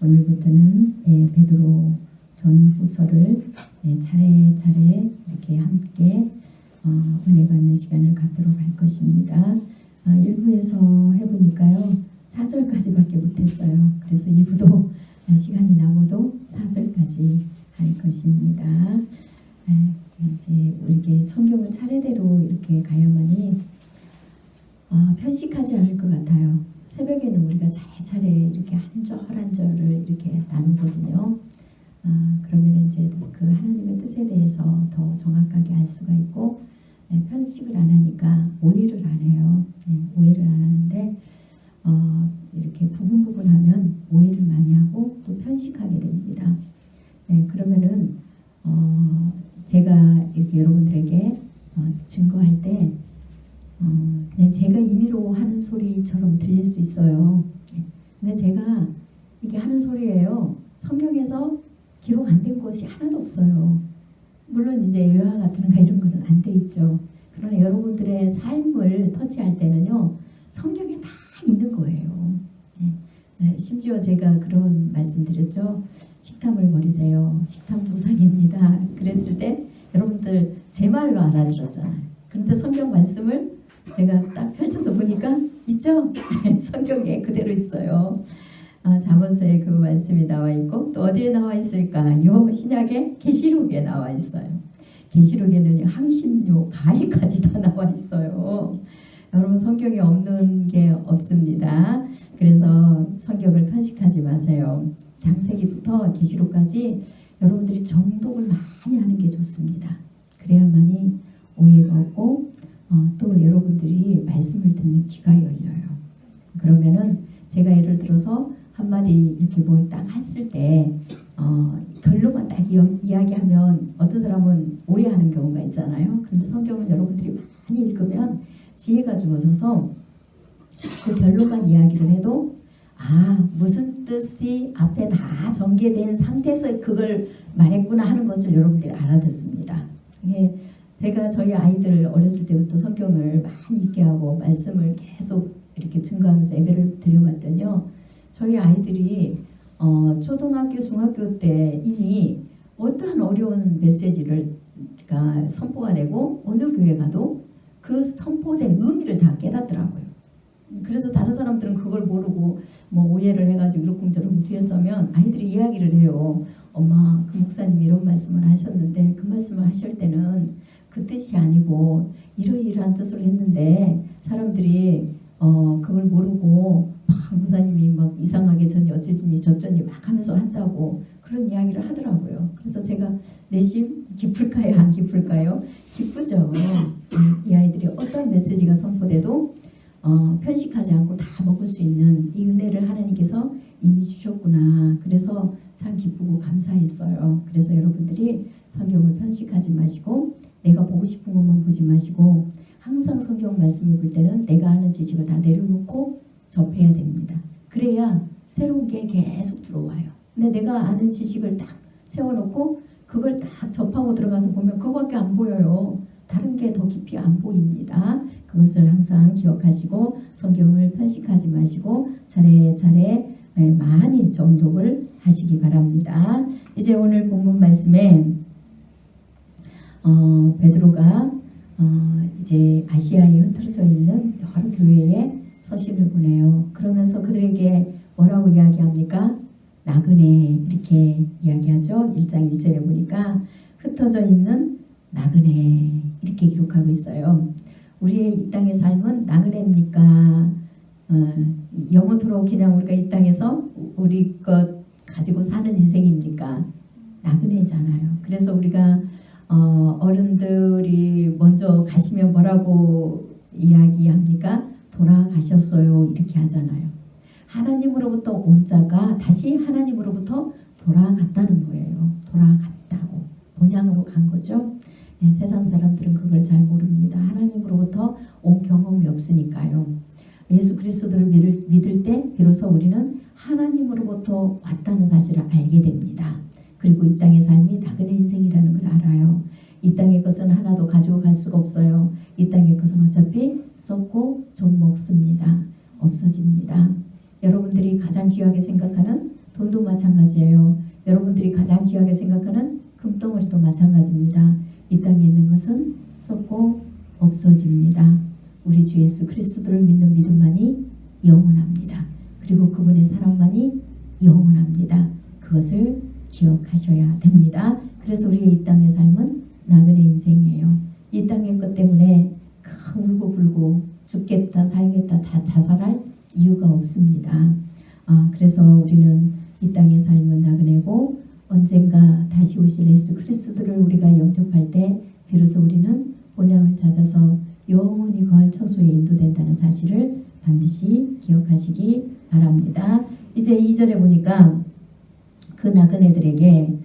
오늘부터는 베드로 전후서를 차례차례 이렇게 함께 은혜 받는 시간을 갖도록 할 것입니다. 1부에서 해보니까요 4절까지밖에 못했어요. 그래서 2부도 시간이 남아도 4절까지 할 것입니다. 이제 이렇게 성경을 차례대로 이렇게 가야만이 편식하지 않을 것 같아요. 새벽에는 우리가 차례차례 이렇게 한 절 한 절을 이렇게 나누거든요. 그러면 이제 그 하나님의 뜻에 대해서 더 정확하게 알 수가 있고, 편식을 안 하니까 오해를 안 해요. 오해를 안 하는데 이렇게 부분하면 오해를 많이 하고 또 편식하게 됩니다. 그러면은 제가 이렇게 여러분들에게 증거할 때 그냥 제가 임의로 하는 소리처럼 들릴 수 있어요. 근데 제가 이게 하는 소리예요. 성경에서 기록 안 된 것이 하나도 없어요. 물론 이제 요한 같은 거 이런 거는 안 돼 있죠. 그러나 여러분들의 삶을 터치할 때는요, 성경에 다 있는 거예요. 심지어 제가 그런 말씀드렸죠. 식탐을 버리세요. 식탐 도상입니다. 그랬을 때 여러분들 제 말로 알아들었잖아요. 그런데 성경 말씀을 제가 딱 펼쳐서 보니까 있죠? 성경에 그대로 있어요. 잠언서에 그 말씀이 나와 있고, 또 어디에 나와 있을까요? 신약의 계시록에 나와 있어요. 계시록에는 항신료, 가위까지 다 나와 있어요. 여러분 성경에 없는 게 없습니다. 그래서 성경을 편식하지 마세요. 창세기부터 계시록까지 여러분들이 정독을 많이 하는 게 좋습니다. 그래야만이 오해가 없고 또 여러분들이 말씀을 듣는 귀가 열려요. 그러면은 제가 예를 들어서 한마디 이렇게 뭘 딱 했을 때 결론만 딱 이야기하면 어떤 사람은 오해하는 경우가 있잖아요. 그런데 성경을 여러분들이 많이 읽으면 지혜가 주어져서 그 결론만 이야기를 해도 무슨 뜻이 앞에 다 전개된 상태에서 그걸 말했구나 하는 것을 여러분들이 알아듣습니다. 이게 제가 저희 아이들 어렸을 때부터 성경을 많이 읽게 하고 말씀을 계속 이렇게 증거하면서 예배를 드려봤더니요, 저희 아이들이 초등학교, 중학교 때 이미 어떠한 어려운 메시지를 선포가 되고 어느 교회 가도 그 선포된 의미를 다 깨닫더라고요. 그래서 다른 사람들은 그걸 모르고 오해를 해가지고 이러쿵저러쿵 뒤에 서면 아이들이 이야기를 해요. 엄마, 그 목사님이 이런 말씀을 하셨는데 그 말씀을 하실 때는 그 뜻이 아니고 이러이러한 뜻으로 했는데 사람들이 그걸 모르고 목사님이 막 이상하게 전이 어쩌니 저쩌니 막 하면서 한다고 그런 이야기를 하더라고요. 그래서 제가 내심 기쁠까요? 안 기쁠까요? 기쁘죠. 이 아이들이 어떤 메시지가 선포돼도 편식하지 않고 다 먹을 수 있는 이 은혜를 하나님께서 이미 주셨구나. 그래서 참 기쁘고 감사했어요. 그래서 여러분들이 성경을 편식하지 마시고 내가 보고 싶은 것만 보지 마시고 항상 성경 말씀을 볼 때는 내가 아는 지식을 다 내려놓고 접해야 됩니다. 그래야 새로운 게 계속 들어와요. 근데 내가 아는 지식을 딱 세워놓고 그걸 딱 접하고 들어가서 보면 그거밖에 안 보여요. 다른 게 더 깊이 안 보입니다. 그것을 항상 기억하시고 성경을 편식하지 마시고 차례차례 많이 정독을 하시기 바랍니다. 이제 오늘 본문 말씀에 베드로가 이제 아시아에 흩어져 있는 여러 교회에 서신을 보내요. 그러면서 그들에게 뭐라고 이야기합니까? 나그네 이렇게 이야기하죠. 1장 1절에 보니까 흩어져 있는 나그네 이렇게 기록하고 있어요. 우리의 이 땅의 삶은 나그네입니까? 영원토록 그냥 우리가 이 땅에서 우리 것 가지고 사는 인생입니까? 나그네잖아요. 그래서 우리가 어른들이 먼저 가시면 뭐라고 이야기합니까? 돌아가셨어요 이렇게 하잖아요. 하나님으로부터 온 자가 다시 하나님으로부터 돌아갔다는 거예요. 돌아갔다고 본향으로 간 거죠. 세상 사람들은 그걸 잘 모릅니다. 하나님으로부터 온 경험이 없으니까요. 예수 그리스도를 믿을 때 비로소 우리는 하나님으로부터 왔다는 사실을 알게 됩니다. 그리고 이 땅의 삶이 나그네 인생이라는 걸 알아요. 이 땅의 것은 하나도 가지고 갈 수가 없어요. 이 땅의 것은 어차피 썩고 좀 먹습니다. 없어집니다. 여러분들이 가장 귀하게 생각하는 돈도 마찬가지예요. 여러분들이 가장 귀하게 생각하는 금덩어리도 마찬가지입니다. 이 땅에 있는 것은 썩고 없어집니다. 우리 주 예수 그리스도를 믿는 믿음만이 영원합니다. 그리고 그분의 사랑만이 영원합니다. 그것을 기억하셔야 됩니다. 그래서 우리의 이 땅의 삶은 나그네 인생이에요. 이 땅의 것 때문에 울고 불고 죽겠다 살겠다 다 자살할 이유가 없습니다. 그래서 우리는 이 땅의 삶은 나그네고 언젠가 다시 오실 예수 그리스도를 우리가 영접할 때 비로소 우리는 본향을 찾아서 영원히 거할 처소에 인도된다는 사실을 반드시 기억하시기 바랍니다. 이제 2절에 보니까 그 나그네들에게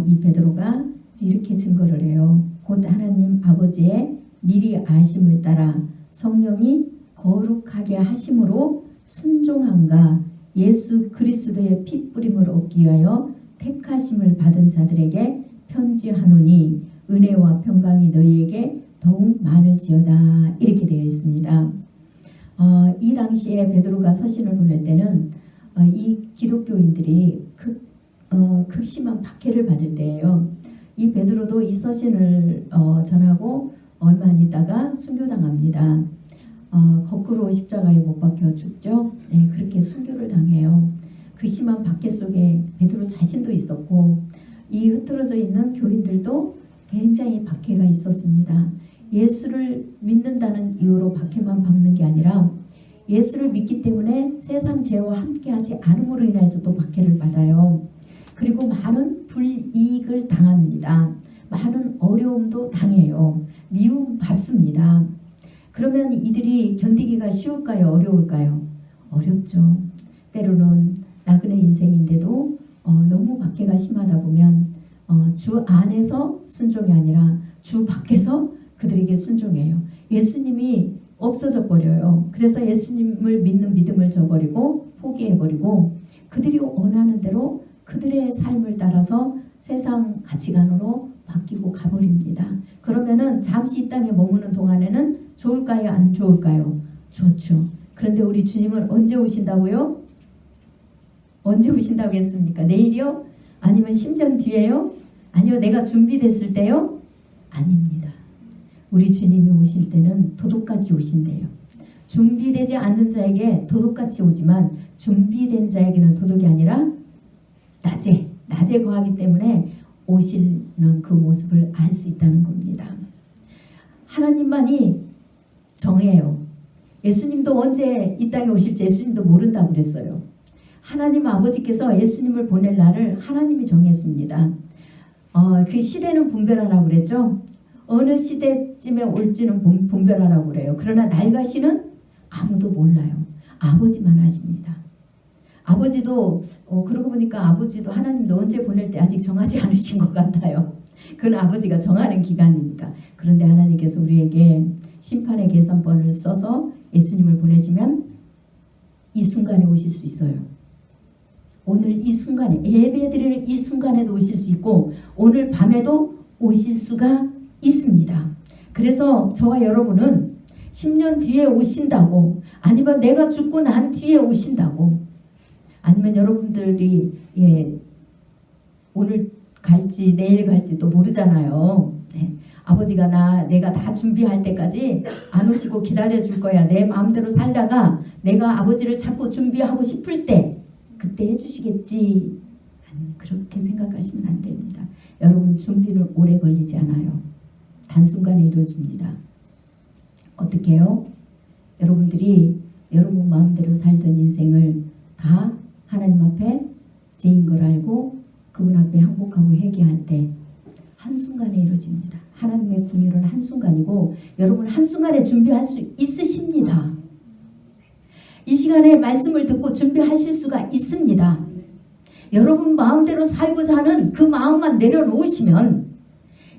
이 베드로가 이렇게 증거를 해요. 곧 하나님 아버지의 미리 아심을 따라 성령이 거룩하게 하심으로 순종함과 예수 그리스도의 피 뿌림을 얻기 위하여 택하심을 받은 자들에게 편지하노니 은혜와 평강이 너희에게 더욱 많을지어다. 이렇게 되어 있습니다. 이 당시에 베드로가 서신을 보낼 때는 이 기독교인들이 극심한 박해를 받을 때예요. 이 베드로도 이 서신을 전하고 얼마 안 있다가 순교당합니다. 거꾸로 십자가에 못 박혀 죽죠. 네, 그렇게 순교를 당해요. 그 심한 박해 속에 베드로 자신도 있었고 이 흩어져 있는 교인들도 굉장히 박해가 있었습니다. 예수를 믿는다는 이유로 박해만 받는 게 아니라 예수를 믿기 때문에 세상 죄와 함께하지 않음으로 인해서 또 박해를 받아요. 그리고 많은 불이익을 당합니다. 많은 어려움도 당해요. 미움 받습니다. 그러면 이들이 견디기가 쉬울까요? 어려울까요? 어렵죠. 때로는 나그네 인생인데도 너무 박해가 심하다 보면 주 안에서 순종이 아니라 주 밖에서 그들에게 순종해요. 예수님이 없어져 버려요. 그래서 예수님을 믿는 믿음을 저버리고 포기해버리고 그들이 원하는 대로 그들의 삶을 따라서 세상 가치관으로 바뀌고 가버립니다. 그러면은 잠시 이 땅에 머무는 동안에는 좋을까요? 안 좋을까요? 좋죠. 그런데 우리 주님은 언제 오신다고요? 언제 오신다고 했습니까? 내일이요? 아니면 10년 뒤에요? 아니요, 내가 준비됐을 때요? 아닙니다. 우리 주님이 오실 때는 도둑같이 오신대요. 준비되지 않는 자에게 도둑같이 오지만 준비된 자에게는 도둑이 아니라 낮에 거하기 때문에 오시는 그 모습을 알 수 있다는 겁니다. 하나님만이 정해요. 예수님도 언제 이 땅에 오실지 예수님도 모른다고 그랬어요. 하나님 아버지께서 예수님을 보낼 날을 하나님이 정했습니다. 그 시대는 분별하라고 그랬죠. 어느 시대쯤에 올지는 분별하라고 그래요. 그러나 날가시는 아무도 몰라요. 아버지만 아십니다. 아버지도 그러고 보니까 아버지도 하나님도 언제 보낼 때 아직 정하지 않으신 것 같아요. 그건 아버지가 정하는 기간이니까. 그런데 하나님께서 우리에게 심판의 계산번을 써서 예수님을 보내시면 이 순간에 오실 수 있어요. 오늘 이 순간에 예배드리는 이 순간에도 오실 수 있고 오늘 밤에도 오실 수가 있습니다. 그래서 저와 여러분은 10년 뒤에 오신다고 아니면 내가 죽고 난 뒤에 오신다고 아니면 여러분들이 오늘 갈지 내일 갈지 또 모르잖아요. 네. 아버지가 내가 다 준비할 때까지 안 오시고 기다려줄 거야. 내 마음대로 살다가 내가 아버지를 자꾸 준비하고 싶을 때 그때 해주시겠지. 아니, 그렇게 생각하시면 안 됩니다. 여러분 준비는 오래 걸리지 않아요. 단순간에 이루어집니다. 어떻게 해요? 여러분들이 여러분 마음대로 살던 인생을 다 하나님 앞에 죄인 걸 알고 그분 앞에 항복하고 회개할 때 한순간에 이루어집니다. 하나님의 궁유는 한순간이고 여러분 한순간에 준비할 수 있으십니다. 이 시간에 말씀을 듣고 준비하실 수가 있습니다. 여러분 마음대로 살고자 하는 그 마음만 내려놓으시면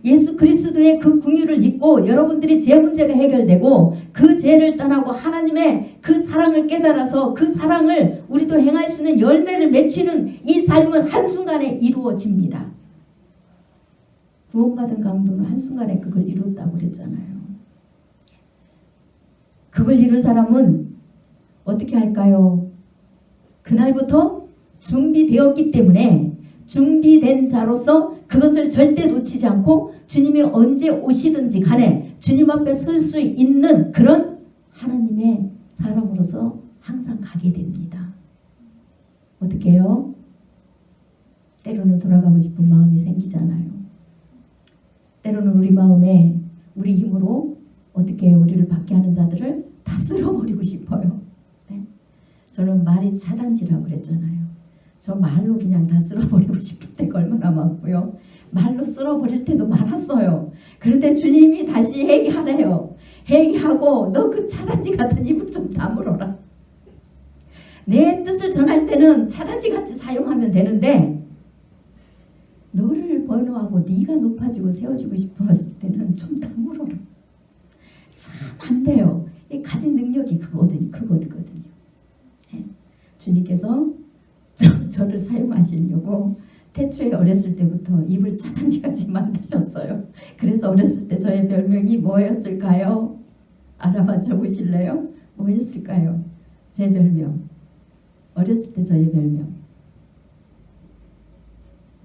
예수 그리스도의 그 궁유를 잊고 여러분들이 죄 문제가 해결되고 그 죄를 떠나고 하나님의 그 사랑을 깨달아서 그 사랑을 우리도 행할 수 있는 열매를 맺히는 이 삶은 한순간에 이루어집니다. 구원받은 강도는 한순간에 그걸 이뤘다고 그랬잖아요. 그걸 이룬 사람은 어떻게 할까요? 그날부터 준비되었기 때문에 준비된 자로서 그것을 절대 놓치지 않고 주님이 언제 오시든지 간에 주님 앞에 설 수 있는 그런 하나님의 사람으로서 항상 가게 됩니다. 어떻게 해요? 때로는 돌아가고 싶은 마음이 생기잖아요. 때로는 우리 마음에 우리 힘으로 어떻게 우리를 받게 하는 자들을 다 쓸어버리고 싶어요. 네? 저는 말이 차단지라고 그랬잖아요. 저 말로 그냥 다 쓸어버리고 싶을 때가 얼마나 많고요. 말로 쓸어버릴 때도 많았어요. 그런데 주님이 다시 회개하래요. 회개하고 너 그 차단지 같은 입을 좀 다물어라. 내 뜻을 전할 때는 차단지 같이 사용하면 되는데 너를 번호하고 네가 높아지고 세워지고 싶었을 때는 좀 다물어라. 참 안 돼요. 가진 능력이 그거거든요. 네. 주님께서 저를 사용하시려고 태초에 어렸을 때부터 입을 차단지같이 만드셨어요. 그래서 어렸을 때 저의 별명이 뭐였을까요? 알아봐 줘보실래요? 뭐였을까요? 제 별명. 어렸을 때 저의 별명.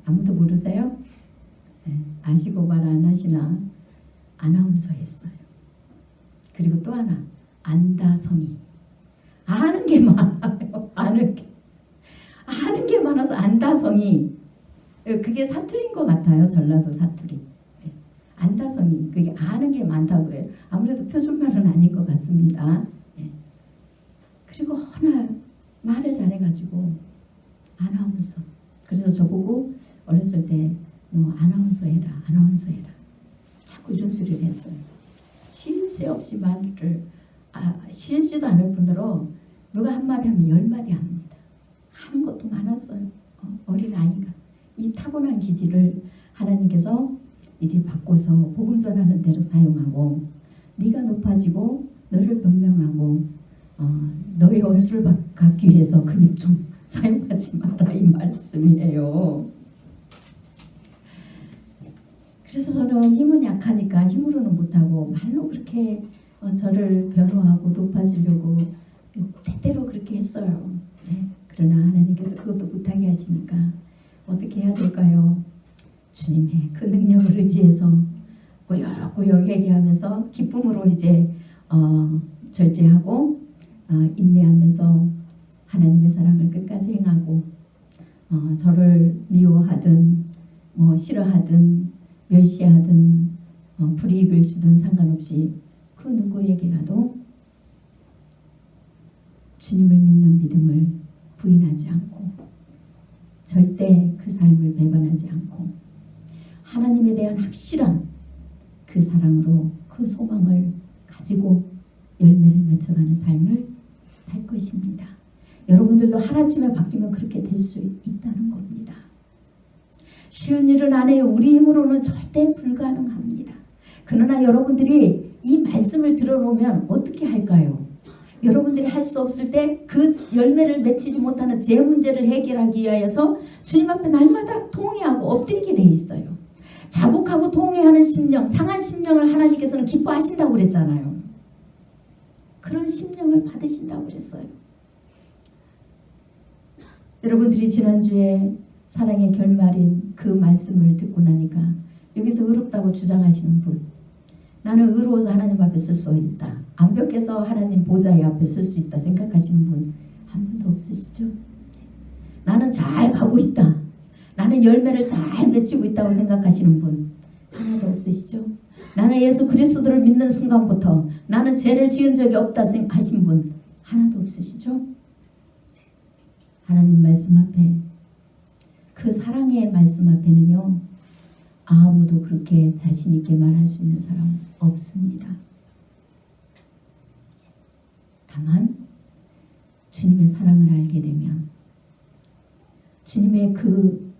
아무도 모르세요? 네, 아시고 말 안 하시나? 아나운서였어요. 그리고 또 하나, 안다성이. 아는 게 많아요. 아는 게 많아서 안다성이. 그게 사투리인 것 같아요. 전라도 사투리. 네. 안다성이. 그게 아는 게 많다고 그래요. 아무래도 표준말은 아닌 것 같습니다. 네. 그리고 하나 말을 잘해가지고 아나운서. 그래서 저보고 어렸을 때 너 아나운서 해라. 아나운서 해라. 자꾸 이런 소리를 했어요. 쉴 새 없이 말을 쉬지도 않을 뿐더러 누가 한마디 하면 10마디 합니다. 하는 것도 많았어요. 어린 아이가. 이 타고난 기질을 하나님께서 이제 바꿔서 복음 전하는 데로 사용하고 네가 높아지고 너를 변명하고 너의 원수를 갚기 위해서 그 입 좀 사용하지 마라 이 말씀이에요. 그래서 저는 힘은 약하니까 힘으로는 못하고 말로 그렇게 저를 변호하고 높아지려고 때때로 그렇게 했어요. 네. 그러나 하나님께서 그것도 못하게 하시니까 어떻게 해야 될까요? 주님의 그 능력을 의지해서 꾸역꾸역 회개하면서 기쁨으로 이제 절제하고 인내하면서 하나님의 사랑을 끝까지 행하고 저를 미워하든 뭐 싫어하든 멸시하든 불이익을 주든 상관없이 그 누구에게라도 주님을 믿는 믿음을 부인하지 않고 절대 그 삶을 배반하지 않고 하나님에 대한 확실한 그 사랑으로 그 소망을 가지고 열매를 맺어가는 삶을 살 것입니다. 여러분들도 하나쯤에 바뀌면 그렇게 될 수 있다는 겁니다. 쉬운 일은 안 해요. 우리 힘으로는 절대 불가능합니다. 그러나 여러분들이 이 말씀을 들어놓으면 어떻게 할까요? 여러분들이 할 수 없을 때 그 열매를 맺히지 못하는 제 문제를 해결하기 위하여서 주님 앞에 날마다 통회하고 엎드리게 돼 있어요. 자복하고 통회하는 심령, 상한 심령을 하나님께서는 기뻐하신다고 그랬잖아요. 그런 심령을 받으신다고 그랬어요. 여러분들이 지난주에 사랑의 결말인 그 말씀을 듣고 나니까 여기서 의롭다고 주장하시는 분, 나는 의로워서 하나님 앞에 쓸 수 있다, 완벽해서 하나님 보좌의 앞에 쓸 수 있다 생각하시는 분 한 분도 없으시죠? 나는 잘 가고 있다, 나는 열매를 잘 맺히고 있다고 생각하시는 분 하나도 없으시죠? 나는 예수 그리스도를 믿는 순간부터 나는 죄를 지은 적이 없다 하신 분 하나도 없으시죠? 하나님 말씀 앞에, 그 사랑의 말씀 앞에는요, 아무도 그렇게 자신 있게 말할 수 있는 사람 없습니다. 다만 주님의 사랑을 알게 되면 주님의 그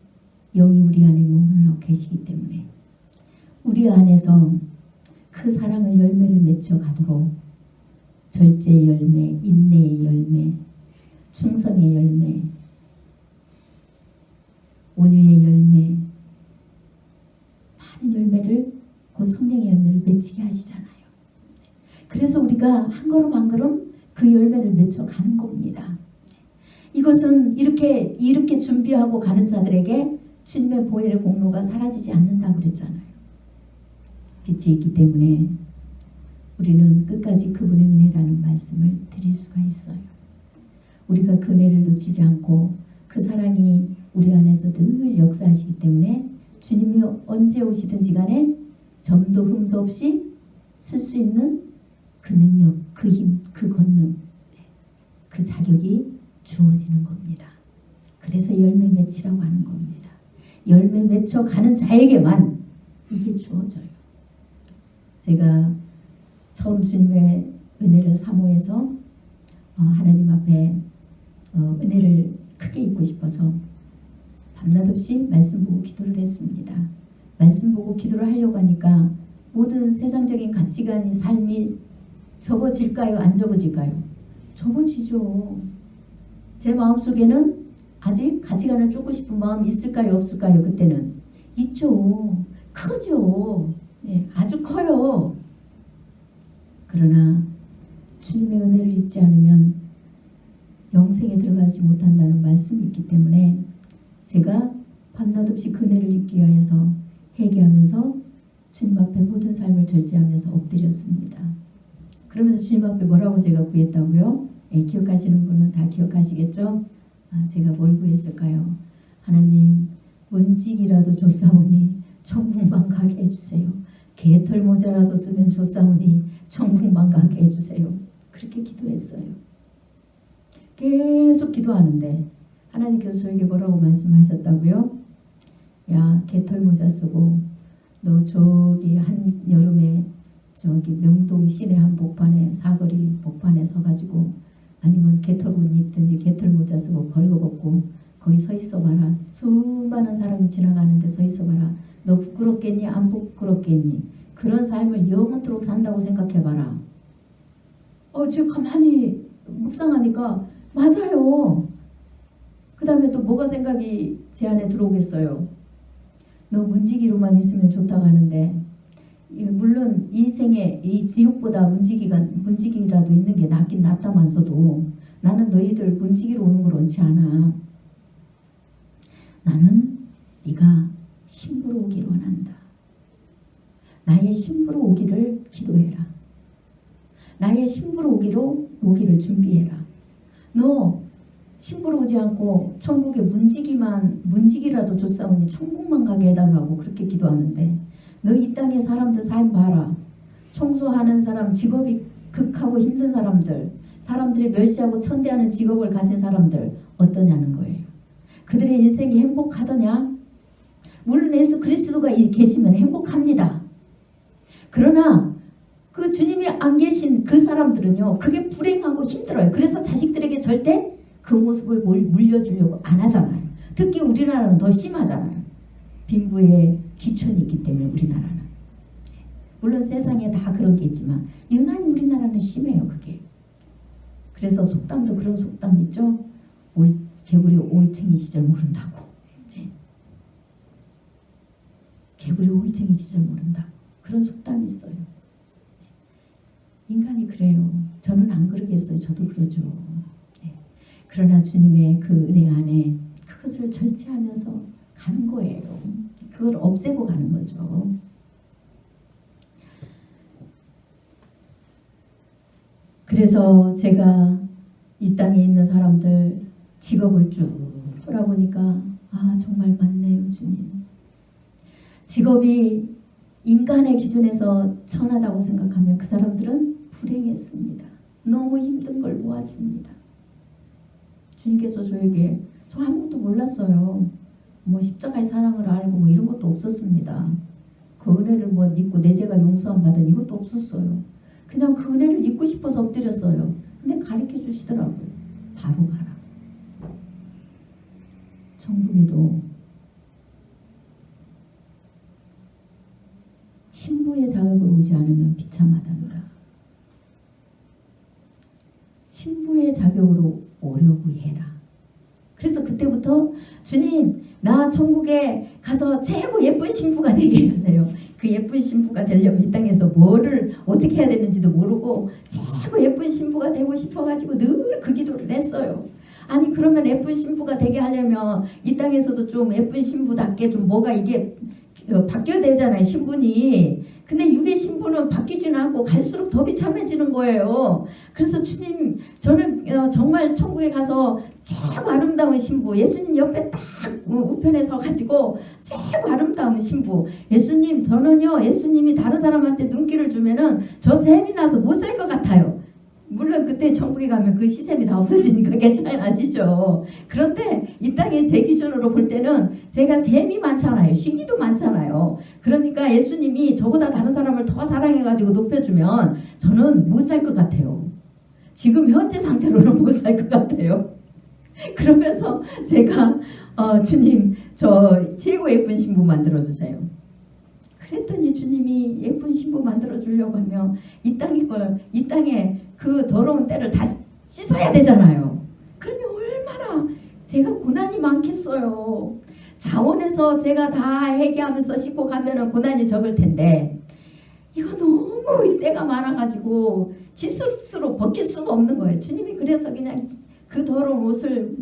영이 우리 안에 머물러 계시기 때문에 우리 안에서 그 사랑을 열매를 맺혀 가도록 절제의 열매, 인내의 열매, 충성의 열매, 온유의 열매, 많은 열매를, 그 성령의 열매를 맺히게 하시잖아요. 그래서 우리가 한 걸음 한 걸음 그 열매를 맺혀가는 겁니다. 이것은 이렇게 준비하고 가는 자들에게 주님의 보혈의 공로가 사라지지 않는다고 그랬잖아요. 빛이 있기 때문에 우리는 끝까지 그분의 은혜라는 말씀을 드릴 수가 있어요. 우리가 그 은혜를 놓치지 않고 그 사랑이 우리 안에서 늘 역사하시기 때문에 주님이 언제 오시든지 간에 점도 흠도 없이 쓸 수 있는 그 능력, 그 힘, 그 권능, 그 자격이 주어지는 겁니다. 그래서 열매 맺히라고 하는 겁니다. 열매 맺혀가는 자에게만 이게 주어져요. 제가 처음 주님의 은혜를 사모해서 하나님 앞에 은혜를 크게 잊고 싶어서 밤낮 없이 말씀 보고 기도를 했습니다. 말씀 보고 기도를 하려고 하니까 모든 세상적인 가치관이 삶이 접어질까요? 안 접어질까요? 접어지죠. 제 마음속에는 아직 가치관을 쫓고 싶은 마음이 있을까요? 없을까요? 그때는 있죠. 크죠. 예, 아주 커요. 그러나 주님의 은혜를 잊지 않으면 영생에 들어가지 못한다는 말씀이 있기 때문에 제가 밤낮 없이 그 은혜를 잊기 위해서 회개하면서 주님 앞에 모든 삶을 절제하면서 엎드렸습니다. 그러면서 주님 앞에 뭐라고 제가 구했다고요? 기억하시는 분은 다 기억하시겠죠? 제가 뭘 구했을까요? 하나님, 문지기라도 줬사오니 천국만 가게 해주세요. 개털 모자라도 쓰면 줬사오니 천국만 가게 해주세요. 그렇게 기도했어요. 계속 기도하는데 하나님께서 저에게 뭐라고 말씀하셨다고요? 야, 개털 모자 쓰고 너 저기 한 여름에 저기 명동 시내 한 복판에 사거리 복판에 서가지고 아니면 개털 옷 입든지 개털 모자 쓰고 벌거벗고 거기 서 있어 봐라. 수많은 사람이 지나가는데 서 있어 봐라. 너 부끄럽겠니? 안 부끄럽겠니? 그런 삶을 영원토록 산다고 생각해 봐라. 지금 가만히 묵상하니까 맞아요. 그 다음에 또 뭐가 생각이 제 안에 들어오겠어요. 너 문지기로만 있으면 좋다고 하는데 물론 인생에 이 지옥보다 문지기라도 있는 게 낫긴 낫다면서도 나는 너희들 문지기로 오는 걸 원치 않아. 나는 네가 신부로 오기를 원한다. 나의 신부로 오기를 기도해라. 나의 신부로 오기를 준비해라. 너 신부로 오지 않고 천국에 문지기라도 줬사오니 천국만 가게 해달라고 그렇게 기도하는데 너 이 땅의 사람들 삶 봐라. 청소하는 사람, 직업이 극하고 힘든 사람들이 멸시하고 천대하는 직업을 가진 사람들 어떠냐는 거예요. 그들의 인생이 행복하더냐? 물론 예수 그리스도가 계시면 행복합니다. 그러나 그 주님이 안 계신 그 사람들은요, 그게 불행하고 힘들어요. 그래서 자식들에게 절대 그 모습을 물려주려고 안 하잖아요. 특히 우리나라는 더 심하잖아요. 빈부의 귀천이 있기 때문에 우리나라는. 물론 세상에 다 그런 게 있지만 유난히 우리나라는 심해요. 그게. 그래서 속담도 그런 속담 있죠. 개구리 올챙이 시절 모른다고. 네. 개구리 올챙이 시절 모른다고. 그런 속담이 있어요. 인간이 그래요. 저는 안 그러겠어요. 저도 그러죠. 네. 그러나 주님의 그 은혜 안에 그것을 절제하면서 가는 거예요. 그걸 없애고 가는 거죠. 그래서 제가 이 땅에 있는 사람들 직업을 쭉 돌아보니까 정말 맞네요. 주님. 직업이 인간의 기준에서 천하다고 생각하면 그 사람들은 불행했습니다. 너무 힘든 걸 보았습니다. 주님께서 저에게 저 아무것도 몰랐어요. 뭐 십자가의 사랑을 알고 뭐 이런 것도 없었습니다. 그 은혜를 뭐 잊고 내 죄가 용서함 받은 이것도 없었어요. 그냥 그 은혜를 잊고 싶어서 엎드렸어요. 근데 가르쳐 주시더라고요. 바로 가라. 천국에도 신부의 자격으로 오지 않으면 비참하단다. 신부의 자격으로 오려고 해라. 그래서 그때부터 주님, 나 천국에 가서 최고 예쁜 신부가 되게 해주세요. 그 예쁜 신부가 되려면 이 땅에서 뭐를 어떻게 해야 되는지도 모르고 최고 예쁜 신부가 되고 싶어가지고 늘 그 기도를 했어요. 아니 그러면 예쁜 신부가 되게 하려면 이 땅에서도 좀 예쁜 신부답게 좀 뭐가 이게 바뀌어야 되잖아요, 신분이. 근데 육의 신분은 바뀌지는 않고 갈수록 더 비참해지는 거예요. 그래서 주님, 저는 정말 천국에 가서 최고 아름다운 신부, 예수님 옆에 딱 우편에 서가지고 최고 아름다운 신부, 예수님, 저는요 예수님이 다른 사람한테 눈길을 주면은 저 셈이 나서 못 살 것 같아요. 물론 그때 천국에 가면 그 시샘이 다 없어지니까 괜찮아지죠. 그런데 이 땅에 제 기준으로 볼 때는 제가 셈이 많잖아요. 신기도 많잖아요. 그러니까 예수님이 저보다 다른 사람을 더 사랑해가지고 높여주면 저는 못 살 것 같아요. 지금 현재 상태로는 못 살 것 같아요. 그러면서 제가 주님 저 최고 예쁜 신부 만들어주세요. 그랬더니 주님이 예쁜 신부 만들어 주려고 하면 이 땅에 그 더러운 때를 다 씻어야 되잖아요. 그러면 얼마나 제가 고난이 많겠어요. 자원에서 제가 다 해결하면서 씻고 가면은 고난이 적을 텐데 이거 너무 이 때가 많아가지고 씻을수록 벗길 수가 없는 거예요. 주님이 그래서 그냥 그 더러운 옷을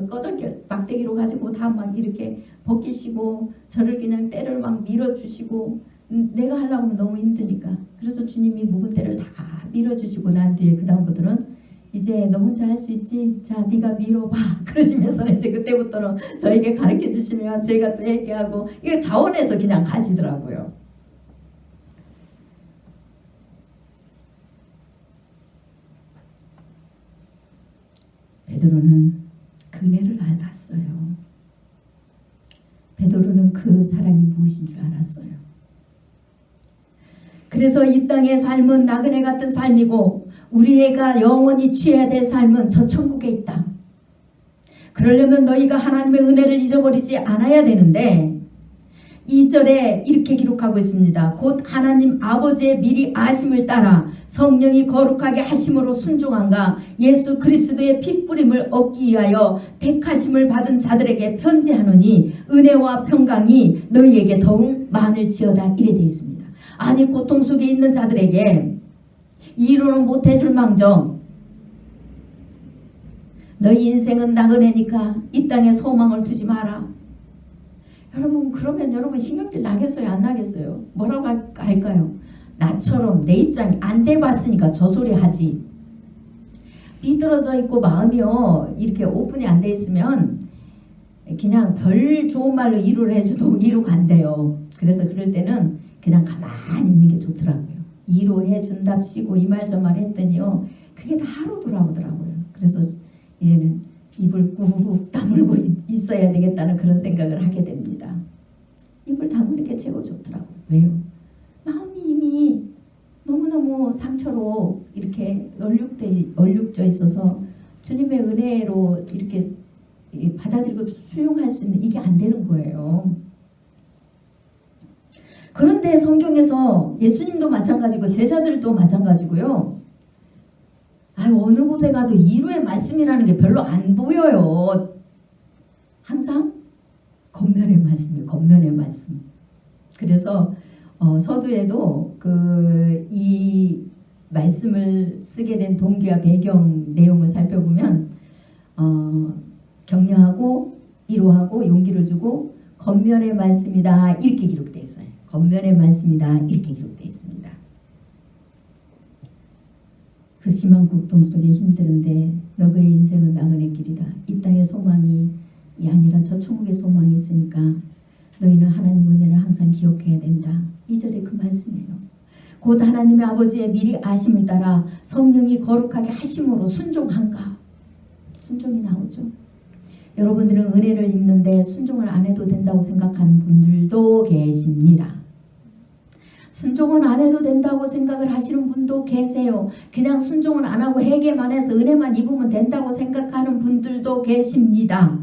꺼적게 막대기로 가지고 다 막 이렇게 벗기시고 저를 그냥 때를 막 밀어주시고 내가 하려고 하면 너무 힘드니까 그래서 주님이 묵은 때를 다 밀어주시고 난 뒤에 그 다음부터는 이제 너 혼자 할 수 있지? 자 네가 밀어봐 그러시면서 이제 그때부터는 저에게 가르쳐 주시면 제가 또 얘기하고 이게 자원해서 그냥 가지더라고요. 베드로는 그 은혜를 알았어요. 베드로는 그 사랑이 무엇인 줄 알았어요. 그래서 이 땅의 삶은 나그네 같은 삶이고 우리가 영원히 취해야 될 삶은 저 천국에 있다. 그러려면 너희가 하나님의 은혜를 잊어버리지 않아야 되는데 2절에 이렇게 기록하고 있습니다. 곧 하나님 아버지의 미리 아심을 따라 성령이 거룩하게 하심으로 순종한가 예수 그리스도의 핏뿌림을 얻기 위하여 택하심을 받은 자들에게 편지하노니 은혜와 평강이 너희에게 더욱 많을지어다 이래 되어 있습니다. 아니 고통 속에 있는 자들에게 이루는 못해줄 망정 너희 인생은 나그네니까 이 땅에 소망을 두지 마라. 여러분 그러면 여러분 신경질 나겠어요? 안 나겠어요? 뭐라고 할까요? 나처럼 내 입장이 안 돼봤으니까 저 소리 하지. 삐뚤어져 있고 마음이요 이렇게 오픈이 안 돼 있으면 그냥 별 좋은 말로 위로를 해줘도 위로가 안 돼요. 그래서 그럴 때는 그냥 가만히 있는 게 좋더라고요. 위로해 준답시고 이 말 저 말 했더니요 그게 다 하루 돌아오더라고요. 그래서 이제는 입을 꾹 다물고 있어야 되겠다는 그런 생각을 하게 됩니다. 입을 다무는 게 최고 좋더라고요. 왜요? 마음이 이미 너무너무 상처로 이렇게 얼룩져 있어서 주님의 은혜로 이렇게 받아들이고 수용할 수 있는 이게 안 되는 거예요. 그런데 성경에서 예수님도 마찬가지고 제자들도 마찬가지고요. 어느 곳에 가도 이루의 말씀이라는 게 별로 안 보여요. 항상 겉면의 말씀이에요. 겉면의 말씀. 그래서 서두에도 이 말씀을 쓰게 된 동기와 배경 내용을 살펴보면 격려하고 위로하고 용기를 주고 겉면의 말씀이다 이렇게 기록되어 있어요. 겉면의 말씀이다 이렇게 기록되어 있습니다. 그 심한 고통 속에 힘드는데 너의 인생은 나그네 길이다. 이 땅의 소망이 아니라 저 천국의 소망이 있으니까 너희는 하나님 은혜를 항상 기억해야 된다. 2절에 그 말씀이에요. 곧 하나님의 아버지의 미리 아심을 따라 성령이 거룩하게 하심으로 순종한가. 순종이 나오죠. 여러분들은 은혜를 입는데 순종을 안 해도 된다고 생각하는 분들도 계십니다. 순종은 안 해도 된다고 생각을 하시는 분도 계세요. 그냥 순종은 안 하고 회개만 해서 은혜만 입으면 된다고 생각하는 분들도 계십니다.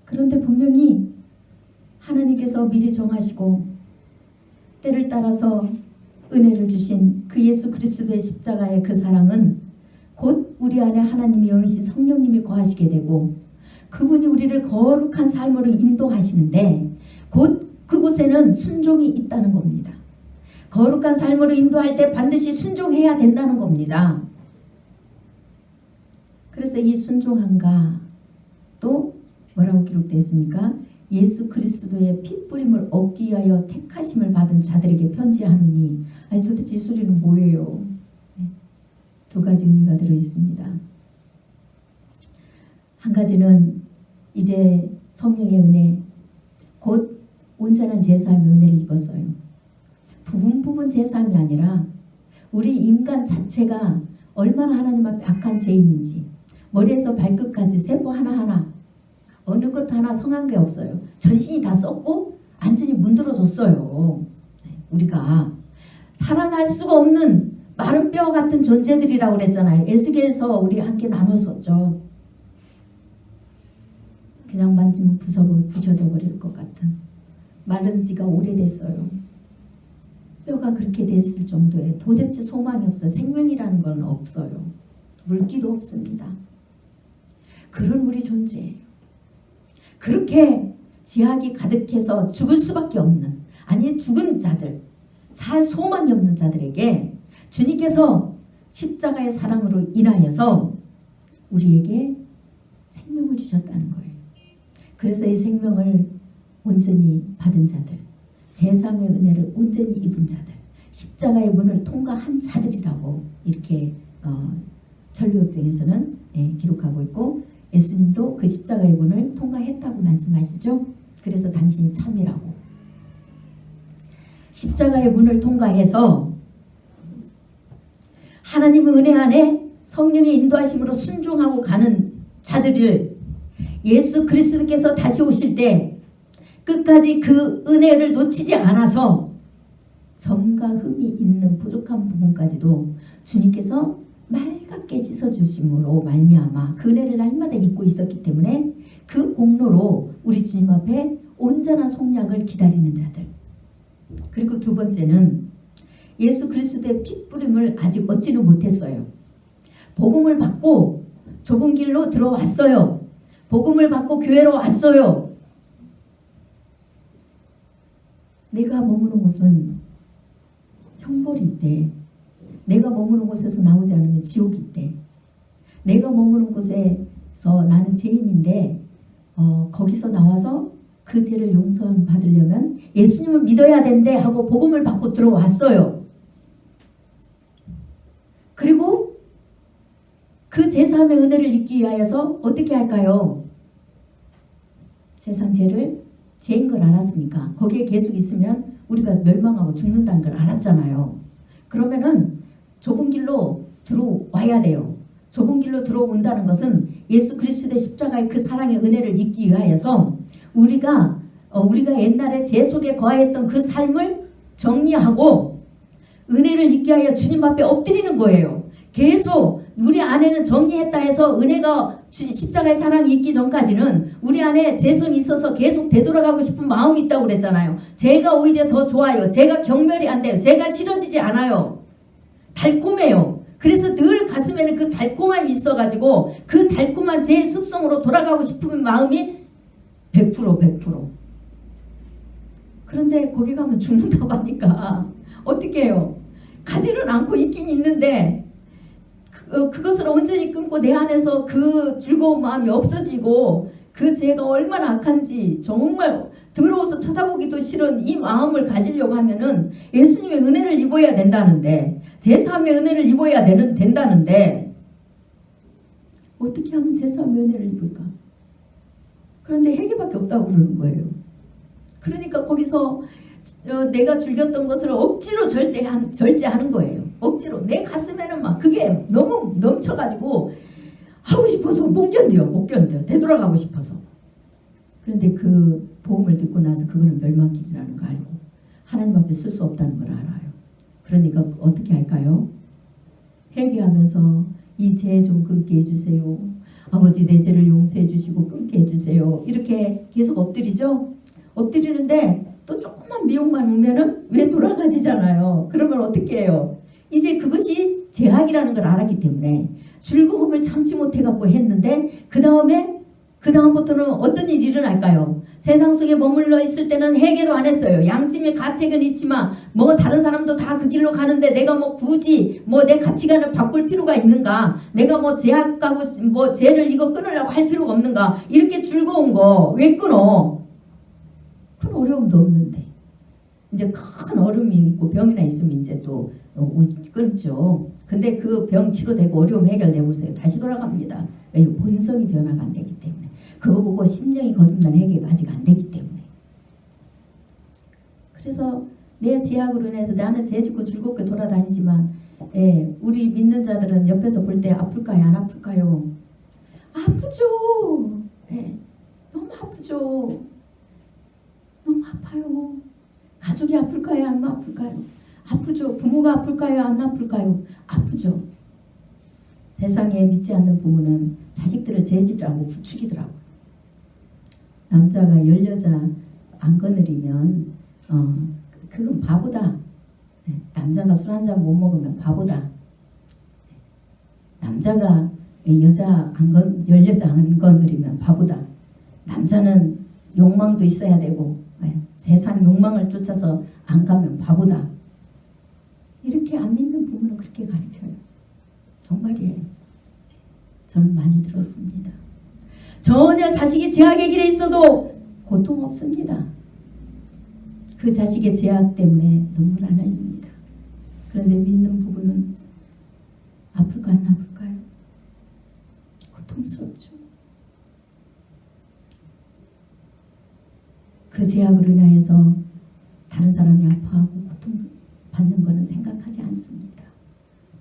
그런데 분명히 하나님께서 미리 정하시고 때를 따라서 은혜를 주신 그 예수 그리스도의 십자가의 그 사랑은 곧 우리 안에 하나님의 영이신 성령님이 거하시게 되고 그분이 우리를 거룩한 삶으로 인도하시는데 곧 그곳에는 순종이 있다는 겁니다. 거룩한 삶으로 인도할 때 반드시 순종해야 된다는 겁니다. 그래서 이 순종함과 또 뭐라고 기록되어 있습니까? 예수 그리스도의 핏뿌림을 얻기 위하여 택하심을 받은 자들에게 편지하노니. 아니 도대체 이 소리는 뭐예요? 두 가지 의미가 들어있습니다. 한 가지는 이제 성령의 은혜, 곧 온전한 제사함의 은혜를 입었어요. 부분 제사함이 아니라 우리 인간 자체가 얼마나 하나님 앞에 악한 죄인인지, 머리에서 발끝까지 세포 하나하나 어느 것 하나 성한 게 없어요. 전신이 다 썩고 완전히 문드러졌어요. 우리가 살아날 수가 없는 마른 뼈 같은 존재들이라고 그랬잖아요. 에스겔에서 우리 함께 나눴었죠. 그냥 만지면 부셔져 버릴 것 같은, 마른 지가 오래됐어요. 뼈가 그렇게 됐을 정도에 도대체 소망이 없어요. 생명이라는 건 없어요. 물기도 없습니다. 그런 우리 존재예요. 그렇게 지악이 가득해서 죽을 수밖에 없는, 아니 죽은 자들, 살 소망이 없는 자들에게 주님께서 십자가의 사랑으로 인하여서 우리에게 생명을 주셨다는 거예요. 그래서 이 생명을 온전히 받은 자들, 제3의 은혜를 온전히 입은 자들, 십자가의 문을 통과한 자들이라고 이렇게 전류역정에서는 기록하고 있고, 예수님도 그 십자가의 문을 통과했다고 말씀하시죠. 그래서 당신이 참이라고. 십자가의 문을 통과해서 하나님의 은혜 안에 성령의 인도하심으로 순종하고 가는 자들을 예수 그리스도께서 다시 오실 때 끝까지 그 은혜를 놓치지 않아서 점과 흠이 있는 부족한 부분까지도 주님께서 맑게 씻어주심으로 말미암아 그 은혜를 날마다 잊고 있었기 때문에 그 공로로 우리 주님 앞에 온전한 속량을 기다리는 자들. 그리고 두 번째는 예수 그리스도의 핏부림을 아직 얻지는 못했어요. 복음을 받고 좁은 길로 들어왔어요. 복음을 받고 교회로 왔어요. 내가 머무는 곳은 형벌이 있대. 내가 머무는 곳에서 나오지 않으면 지옥이 있대. 내가 머무는 곳에서 나는 죄인인데 거기서 나와서 그 죄를 용서받으려면 예수님을 믿어야 된대 하고 복음을 받고 들어왔어요. 그리고 그 제3의 은혜를 입기 위하여서 어떻게 할까요? 세상 죄를 죄인 걸 알았으니까 거기에 계속 있으면 우리가 멸망하고 죽는다는 걸 알았잖아요. 그러면은 좁은 길로 들어와야 돼요. 좁은 길로 들어온다는 것은 예수 그리스도의 십자가의 그 사랑의 은혜를 입기 위하여서 우리가 옛날에 죄 속에 거하였던 그 삶을 정리하고 은혜를 입기 위하여 주님 앞에 엎드리는 거예요. 계속 우리 안에는 정리했다 해서 은혜가 십자가의 사랑이 있기 전까지는 우리 안에 죄성이 있어서 계속 되돌아가고 싶은 마음이 있다고 그랬잖아요. 죄가 오히려 더 좋아요. 죄가 경멸이 안 돼요. 죄가 싫어지지 않아요. 달콤해요. 그래서 늘 가슴에는 그 달콤함이 있어가지고 그 달콤한 죄의 습성으로 돌아가고 싶은 마음이 100%. 그런데 거기 가면 죽는다고 하니까 어떻게 해요? 가지는 않고 있긴 있는데 그것을 온전히 끊고 내 안에서 그 즐거운 마음이 없어지고 그 죄가 얼마나 악한지 정말 더러워서 쳐다보기도 싫은 이 마음을 가지려고 하면은 예수님의 은혜를 입어야 된다는데, 제3의 은혜를 입어야 된다는데 어떻게 하면 제3의 은혜를 입을까? 그런데 회개밖에 없다고 그러는 거예요. 그러니까 거기서 내가 즐겼던 것을 억지로 절제하는 거예요. 억지로. 내 가슴에는 막 그게 너무 넘쳐가지고 하고 싶어서 못 견뎌. 되돌아가고 싶어서. 그런데 그 복음을 듣고 나서 그거는 멸망길이라는 거 알고 하나님 앞에 쓸 수 없다는 걸 알아요. 그러니까 어떻게 할까요? 회개하면서 이 죄 좀 끊게 해주세요. 아버지 내 죄를 용서해 주시고 끊게 해주세요. 이렇게 계속 엎드리죠. 엎드리는데 또 조금만 미혹만 오면은 왜 돌아가지잖아요. 그러면 어떻게 해요? 이제 그것이 죄악이라는 걸 알았기 때문에 즐거움을 참지 못해갖고 했는데 그 다음에 그 다음부터는 어떤 일이 일어날까요? 세상 속에 머물러 있을 때는 회개도 안 했어요. 양심의 가책은 있지만 뭐 다른 사람도 다 그 길로 가는데 내가 뭐 굳이 뭐 내 가치관을 바꿀 필요가 있는가? 내가 뭐 제약하고 뭐 죄를 이거 끊으려고 할 필요가 없는가? 이렇게 즐거운 거 왜 끊어? 큰 어려움도 없는데 이제 큰 얼음이 있고 병이나 있으면 이제 또 끊죠. 근데 그 병 치료되고 어려움 해결되고 보세요. 다시 돌아갑니다. 왜? 본성이 변화가 안 되기 때문에. 그거 보고 심령이 거듭난 해결이 아직 안 되기 때문에. 그래서 내 제약으로 인해서 나는 죄짓고 즐겁게 돌아다니지만 우리 믿는 자들은 옆에서 볼 때 아플까요? 안 아플까요? 아프죠. 너무 아프죠. 너무 아파요. 가족이 아플까요? 안 아플까요? 아프죠. 부모가 아플까요? 안 아플까요? 아프죠. 세상에 믿지 않는 부모는 자식들을 죄짓으라고 부추기더라고요. 남자가 열 여자 안 거느리면 그건 바보다. 남자가 술 한 잔 못 먹으면 바보다. 남자가 열 여자 안 거느리면 바보다. 남자는 욕망도 있어야 되고 세상 욕망을 쫓아서 안 가면 바보다. 이렇게 안 믿는 부모는 그렇게 가르쳐요. 정말이에요. 저는 많이 들었습니다. 전혀 자식이 제약의 길에 있어도 고통 없습니다. 그 자식의 제약 때문에 눈물 안 흘립니다. 그런데 믿는 부부는 아플까 안 아플까요? 고통스럽죠. 그 제약으로 인하여서 다른 사람이 아파하고 고통받는 것은 생각하지 않습니다.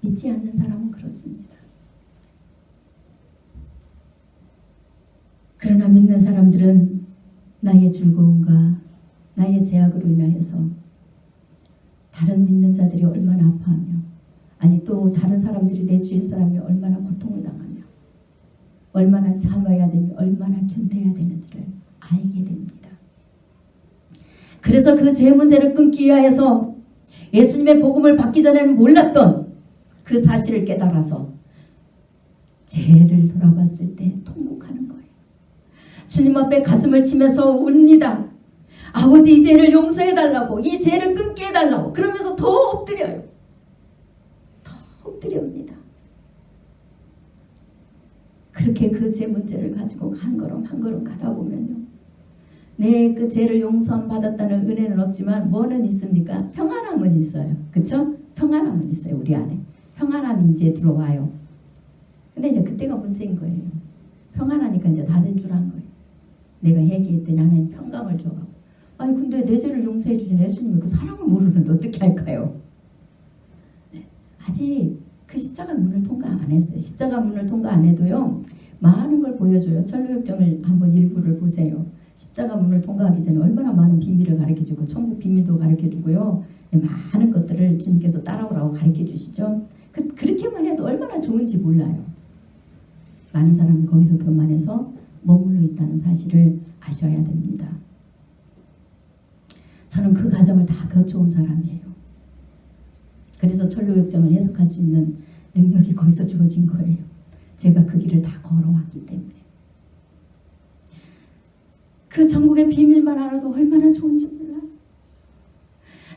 믿지 않는 사람은 그렇습니다. 그러나 믿는 사람들은 나의 즐거움과 나의 제약으로 인하여서 다른 믿는 자들이 얼마나 아파하며 아니 또 다른 사람들이 내 주위 사람이 얼마나 고통을 당하며 얼마나 참아야 되며 얼마나 견뎌야 되는지를 알게 됩니다. 그래서 그 죄 문제를 끊기 위하여서 예수님의 복음을 받기 전에는 몰랐던 그 사실을 깨달아서 죄를 돌아봤을 때 통곡하는 거예요. 주님 앞에 가슴을 치면서 웁니다. 아버지 이 죄를 용서해달라고 이 죄를 끊게 해달라고 그러면서 더 엎드려요. 더 엎드려옵니다. 그렇게 그 죄 문제를 가지고 한 걸음 한 걸음 가다 보면요. 내 그 죄를 용서 받았다는 은혜는 없지만 뭐는 있습니까? 평안함은 있어요. 그렇죠? 평안함은 있어요. 우리 안에. 평안함이 이제 들어와요. 근데 이제 그때가 문제인 거예요. 평안하니까 이제 다 된 줄 안 거예요. 내가 얘기했더니 하나님 평강을 줘가고 아니 근데 내 죄를 용서해 주신 예수님이 그 사랑을 모르는데 어떻게 할까요? 아직 그 십자가 문을 통과 안 했어요. 십자가 문을 통과 안 해도요. 많은 걸 보여줘요. 천루역정을 한번 일부를 보세요. 십자가 문을 통과하기 전에 얼마나 많은 비밀을 가르쳐주고 천국 비밀도 가르쳐주고요. 많은 것들을 주님께서 따라오라고 가르쳐주시죠. 그렇게만 해도 얼마나 좋은지 몰라요. 많은 사람이 거기서 교만해서 머물러 있다는 사실을 아셔야 됩니다. 저는 그 과정을 다 거쳐온 사람이에요. 그래서 천루역정을 해석할 수 있는 능력이 거기서 주어진 거예요. 제가 그 길을 다 걸어왔기 때문에. 그 천국의 비밀만 알아도 얼마나 좋은지 몰라요.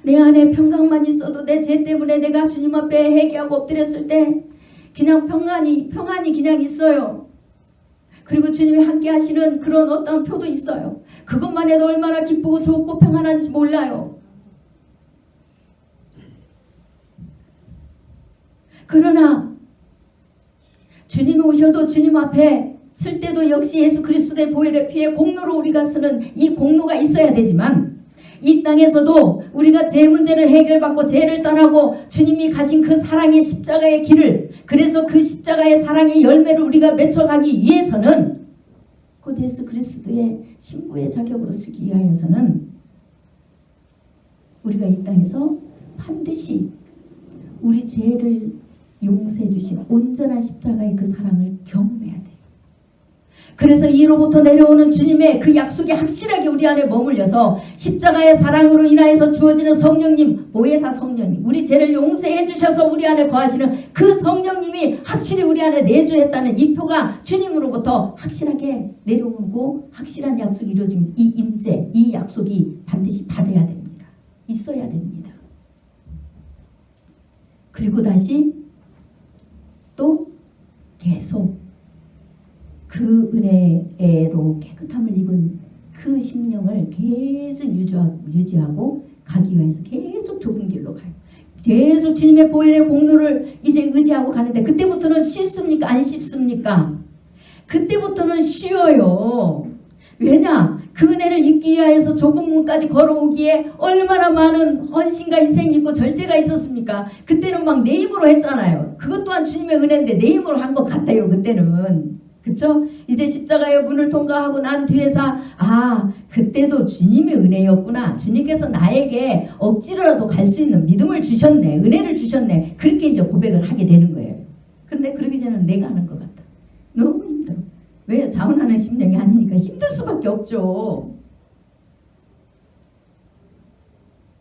내 안에 평강만 있어도 내 죄 때문에 내가 주님 앞에 회개하고 엎드렸을 때 그냥 평안이 그냥 있어요. 그리고 주님이 함께 하시는 그런 어떤 표도 있어요. 그것만 해도 얼마나 기쁘고 좋고 평안한지 몰라요. 그러나 주님이 오셔도 주님 앞에 쓸 때도 역시 예수 그리스도의 보혈의 피에 공로로 우리가 쓰는 이 공로가 있어야 되지만 이 땅에서도 우리가 죄 문제를 해결받고 죄를 떠나고 주님이 가신 그 사랑의 십자가의 길을 그래서 그 십자가의 사랑의 열매를 우리가 맺어가기 위해서는 곧 예수 그리스도의 신부의 자격으로 쓰기 위하여서는 우리가 이 땅에서 반드시 우리 죄를 용서해 주신 온전한 십자가의 그 사랑을 경험해야 돼요. 그래서 이로부터 내려오는 주님의 그 약속이 확실하게 우리 안에 머물려서 십자가의 사랑으로 인하여서 주어지는 성령님, 보혜사 성령님, 우리 죄를 용서해 주셔서 우리 안에 거하시는 그 성령님이 확실히 우리 안에 내주했다는 이 표가 주님으로부터 확실하게 내려오고 확실한 약속이 이루어지는 이 임재, 이 약속이 반드시 받아야 됩니다. 있어야 됩니다. 그리고 다시 또 계속 그 은혜로 깨끗함을 입은 그 심령을 계속 유지하고 가기 위해서 계속 좁은 길로 가요. 계속 주님의 보혈의 공로를 이제 의지하고 가는데 그때부터는 쉽습니까? 안 쉽습니까? 그때부터는 쉬워요. 왜냐? 그 은혜를 입기 위하여서 좁은 문까지 걸어오기에 얼마나 많은 헌신과 희생이 있고 절제가 있었습니까? 그때는 막 내 힘으로 했잖아요. 그것 또한 주님의 은혜인데 내 힘으로 한 것 같아요. 그때는. 그쵸? 이제 십자가의 문을 통과하고 난 뒤에서 그때도 주님의 은혜였구나. 주님께서 나에게 억지로라도 갈 수 있는 믿음을 주셨네. 은혜를 주셨네. 그렇게 이제 고백을 하게 되는 거예요. 그런데 그러기 전에는 내가 하는 것 같다. 너무 힘들어. 왜요? 자원하는 심령이 아니니까 힘들 수밖에 없죠.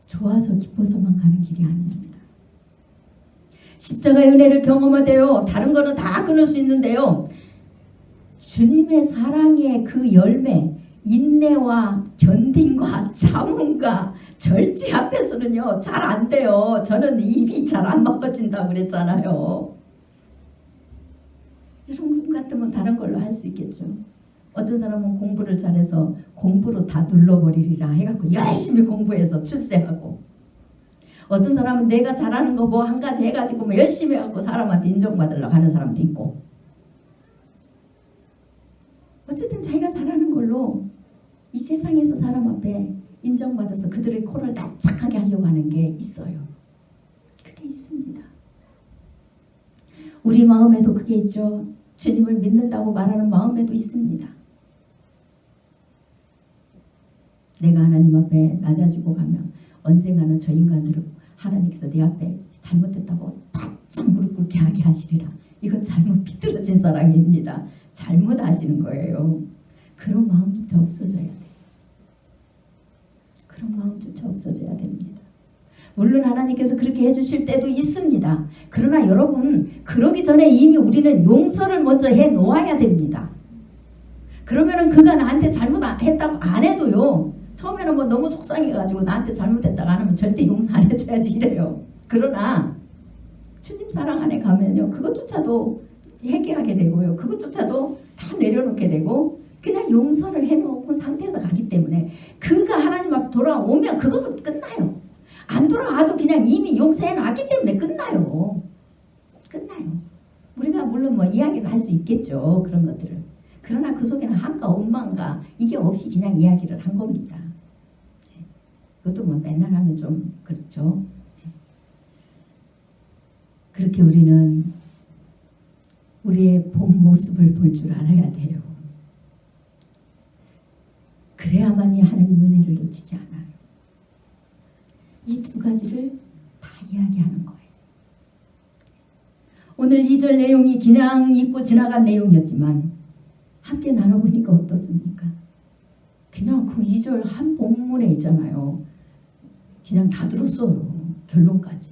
좋아서 기뻐서만 가는 길이 아닙니다. 십자가의 은혜를 경험하되요. 다른 거는 다 끊을 수 있는데요. 주님의 사랑의 그 열매, 인내와 견딤과 참음과 절제 앞에서는요 잘 안 돼요. 저는 입이 잘 안 바꿔진다고 그랬잖아요. 이런 것 같으면 다른 걸로 할 수 있겠죠. 어떤 사람은 공부를 잘해서 공부로 다 눌러버리리라 해갖고 열심히 공부해서 출세하고, 어떤 사람은 내가 잘하는 거 뭐 한 가지 해가지고 뭐 열심히 해갖고 사람한테 인정받으려고 하는 사람도 있고, 어쨌든 자기가 잘하는 걸로 이 세상에서 사람 앞에 인정받아서 그들의 코를 납작하게 하려고 하는 게 있어요. 그게 있습니다. 우리 마음에도 그게 있죠. 주님을 믿는다고 말하는 마음에도 있습니다. 내가 하나님 앞에 낮아지고 가면 언젠가는 저 인간으로 하나님께서 내 앞에 잘못했다고 바짝 무릎 꿇게 하게 하시리라. 이건 잘못 비뚤어진 사랑입니다. 잘못하시는 거예요. 그런 마음조차 없어져야 돼요. 그런 마음조차 없어져야 됩니다. 물론 하나님께서 그렇게 해주실 때도 있습니다. 그러나 여러분, 그러기 전에 이미 우리는 용서를 먼저 해놓아야 됩니다. 그러면은 그가 나한테 잘못했다고 안 해도요, 처음에는 뭐 너무 속상해가지고 나한테 잘못했다고 안 하면 절대 용서 안 해줘야지 이래요. 그러나 주님 사랑 안에 가면요, 그것조차도 회개하게 되고요, 그것조차도 다 내려놓게 되고 그냥 용서를 해놓은 상태에서 가기 때문에 그가 하나님 앞에 돌아오면 그것으로 끝나요. 안 돌아와도 그냥 이미 용서해놨기 때문에 끝나요. 우리가 물론 뭐 이야기를 할 수 있겠죠, 그런 것들을. 그러나 그 속에는 한가 원망가 이게 없이 그냥 이야기를 한 겁니다. 그것도 뭐 맨날 하면 좀 그렇죠. 그렇게 우리는 우리의 본 모습을 볼 줄 알아야 돼요. 그래야만이 하나님 은혜를 놓치지 않아요. 이 두 가지를 다 이야기하는 거예요. 오늘 2절 내용이 그냥 읽고 지나간 내용이었지만 함께 나눠보니까 어떻습니까? 그냥 그 2절 한 본문에 있잖아요. 그냥 다 들었어요. 결론까지.